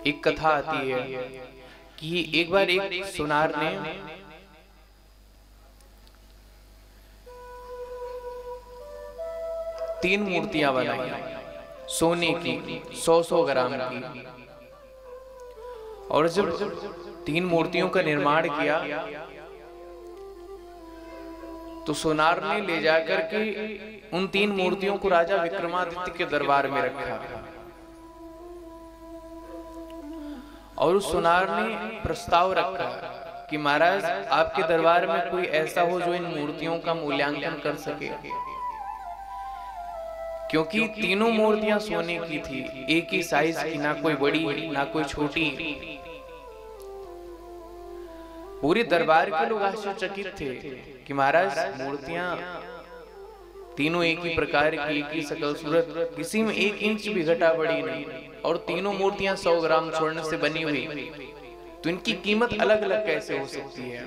एक कथा आती है कि एक बार एक सुनार ने तीन मूर्तियां बनाई सोने की 100-100 ग्राम की। और जब तीन मूर्तियों का निर्माण किया तो सोनार ने ले जाकर के उन तीन मूर्तियों को राजा विक्रमादित्य के दरबार में रखा। और उस सोनार ने प्रस्ताव रखा कि महाराज आपके दरबार में कोई ऐसा हो जो इन मूर्तियों का मूल्यांकन कर सके, क्योंकि तीनों मूर्तियां सोने की थी, एक ही साइज की, ना कोई बड़ी ना कोई छोटी। पूरे दरबार के लोग आश्चर्यचकित थे कि महाराज मूर्तियां तीनों एक ही प्रकार की, एक ही शकल सूरत, किसी में 1 इंच भी घटा बढ़ी नहीं, और तीनों मूर्तियां 100 ग्राम स्वर्ण से बनी हुई, तो इनकी कीमत अलग अलग कैसे हो सकती है।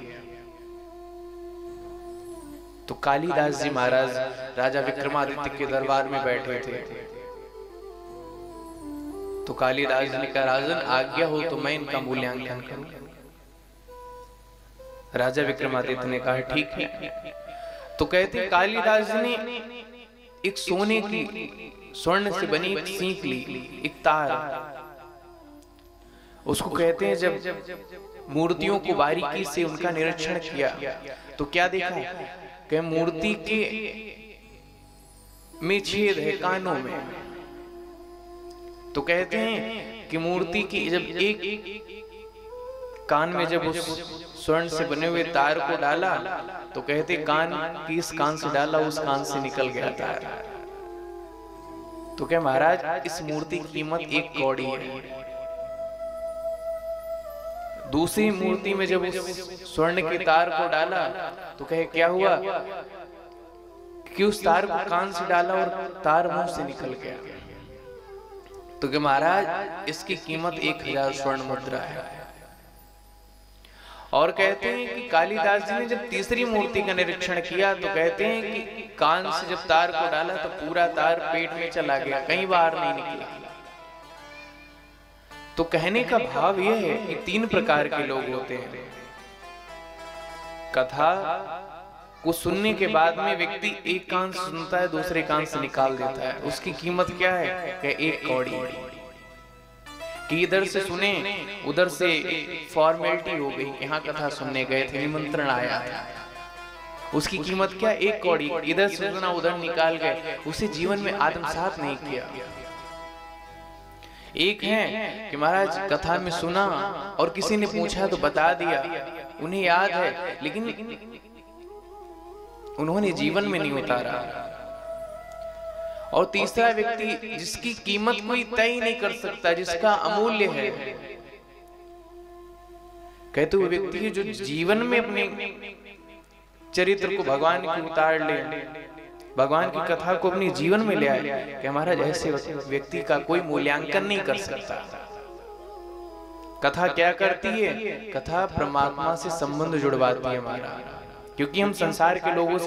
तो कालिदास जी महाराज राजा विक्रमादित्य के दरबार में बैठे थे। तो कालिदास जी ने कहा, राजन आज्ञा हो तो मैं इनका मूल्यांकन करूं। राजा विक्रमादित्य ने कहा ठीक है। तो कहते कालिदास जी ने एक सोने की स्वर्ण से बनी एक सीख ली, एक तार। उसको कहते हैं जब मूर्तियों को बारीकी से उनका निरीक्षण किया तो क्या देखा कि मूर्ति के में छेद है कानों में। तो कहते हैं कि मूर्ति की जब एक कान में जब उस स्वर्ण से बने हुए तार को डाला तो कहते कान की इस कान से डाला उस कान से निकल गया तार। तो क्या महाराज इस मूर्ति की कीमत 1 कौड़ी है। दूसरी मूर्ति में जब उस स्वर्ण के तार को डाला तो कहे क्या हुआ कि उस तार को कान से डाला और तार मुंह से निकल गया। तो क्या महाराज इसकी कीमत 1000 स्वर्ण मुद्रा है। और कहते हैं कि कालिदास जी ने जब तीसरी मूर्ति का निरीक्षण किया तो कहते हैं कि कान से जब तार को डाला तो पूरा तार पेट में चला गया, कहीं बाहर नहीं निकला। तो कहने का भाव यह है कि 3 प्रकार के लोग होते हैं। कथा को सुनने के बाद में व्यक्ति एक कान से सुनता है, दूसरे कान से निकाल देता है। उसकी कीमत क्या है कि 1 कौड़ी। कि इधर से सुने उधर से फॉर्मेलिटी हो गई, यहाँ कथा सुनने गए थे, निमंत्रण आया था, उसकी कीमत क्या 1 कौड़ी। इधर से सुना उधर निकाल गए, उसे जीवन में आत्मसात नहीं किया। एक है कि महाराज कथा में सुना और किसी ने पूछा तो बता दिया, उन्हें याद है लेकिन उन्होंने जीवन में नहीं उतारा। और तीसरा व्यक्ति जिसकी कीमत कोई तय नहीं कर सकता, जिसका अमूल्य है, कहते हुए व्यक्ति है जो जीवन में अपने चरित्र को भगवान को उतार ले, भगवान की कथा को अपने जीवन में ले आए, कि हमारा ऐसे व्यक्ति का कोई मूल्यांकन नहीं कर सकता। कथा क्या करती है? कथा परमात्मा से संबंध जुड़वाती है हमारा, क्योंकि हम संसार के लोगों से